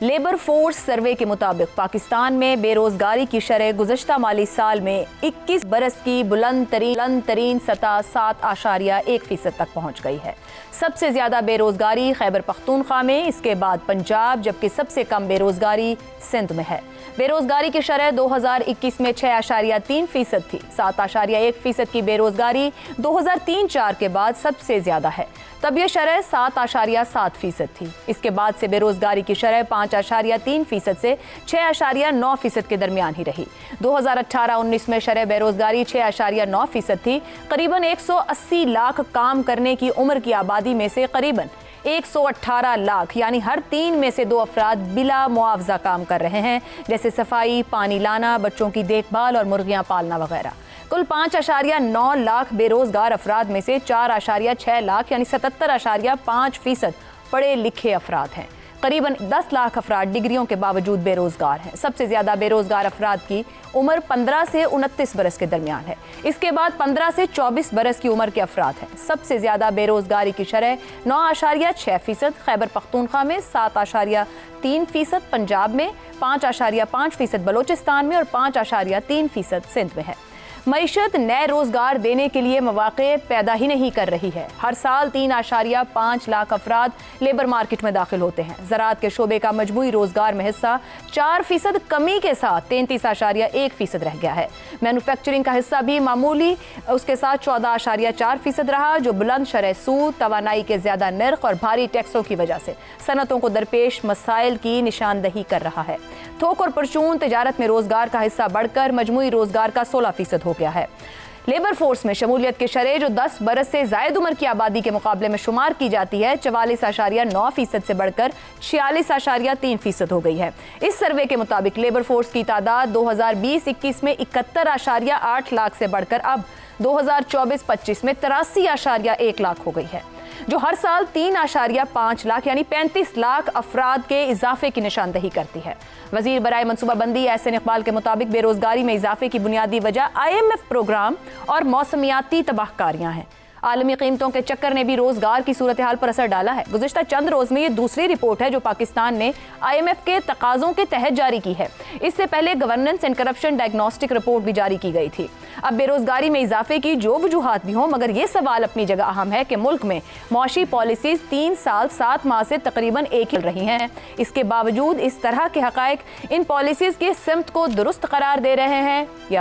Labour force survey के मुताबिक पाकिस्तान में बेरोजगारी की शरह गुज़श्ता माली साल में 21 बरस की बुलंद तरीन सतह 7.1% तक पहुँच गई है। सबसे ज़्यादा बेरोजगारी खैबर पख्तूनख्वा में, इसके बाद पंजाब, जबकि सबसे कम बेरोजगारी सिंध में है। बेरोजगारी की शरह 2021 में 6.3% थी। 7.1% की बेरोजगारी 2003-04 के बाद सबसे ज़्यादा है, तब यह शरह 7.7% थी। इसके बाद से बेरोजगारी की शरह 5.3% से 6.9% के दरमियान ही रही। 2018-19 में शरह बेरोजगारी 6.9% थी। करीबन 180 लाख काम करने की उम्र की आबादी में से करीबन 118 लाख यानी हर 3 में से 2 अफराद बिला मुआवजा काम कर रहे हैं, जैसे सफाई, पानी लाना, बच्चों की देखभाल और मुर्गियां पालना वगैरह। कुल 5.9 लाख बेरोजगार अफराद में से 4.6 लाख यानी 77.5% पढ़े लिखे अफराद हैं। करीबन 10 लाख अफराद डिग्रियों के बावजूद बेरोजगार हैं। सबसे ज्यादा बेरोजगार अफराद की उम्र 15 से 29 बरस के दरमियान है। इसके बाद 15 से 24 बरस की उम्र के अफराद हैं। सबसे ज्यादा बेरोजगारी की शरह 9.6%, खैबर पख्तूनख्वा में 7.3%, पंजाब में 5.5%, बलोचिस्तान में और 5.3% सिंध में है। मईशत नए रोजगार देने के लिए मौके पैदा ही नहीं कर रही है। हर साल 3.5 लाख अफराद लेबर मार्केट में दाखिल होते हैं। ज़राअत के शोबे का मजमूई रोजगार में हिस्सा 4% कमी के साथ 33.1% रह गया है। मैन्युफैक्चरिंग का हिस्सा भी मामूली उसके साथ 14.4% रहा, जो बुलंद शरह सूद, तवानाई के ज्यादा नर्ख और भारी टैक्सों की वजह से सनतों को दरपेश मसाइल की निशानदही कर रहा है। थोक और परचून तिजारत में रोजगार का हिस्सा बढ़कर मजमूई रोजगार का 16% हो गया है। लेबर फोर्स में शमूलियत के शरह जो 10 बरस से जायद उम्र की आबादी के मुकाबले में शुमार की जाती है, 44.9% से बढ़कर 46.3% हो गई है। इस सर्वे के मुताबिक लेबर फोर्स की तादाद 2020-21 में 71.8 लाख से बढ़कर अब 2024-25 में 83.1 लाख हो गई है, जो हर साल 3.5 लाख यानी 35 लाख अफराद के इजाफे की निशानदही करती है। वजीर बराए मनसूबाबंदी एहसन इकबाल के मुताबिक बेरोजगारी में इजाफे की बुनियादी वजह IMF प्रोग्राम और मौसमियाती तबाहकारियां हैं। आलमी कीमतों के चक्कर ने भी रोजगार की सूरत हाल पर असर डाला है। गुज़िश्ता चंद रोज में ये दूसरी रिपोर्ट है जो पाकिस्तान ने IMF के तकाज़ों के तहत जारी की है। इससे पहले governance and corruption diagnostic report भी जारी की गई थी। अब बेरोजगारी में इजाफे की जो वजूहात भी हों, मगर ये सवाल अपनी जगह अहम है कि मुल्क में मौशी पॉलिसीज 3 साल 7 माह से तकरीबन एक ही रही हैं। इसके बावजूद इस तरह के हकायक इन पॉलिसीज की सिमत को दुरुस्त करार दे रहे हैं या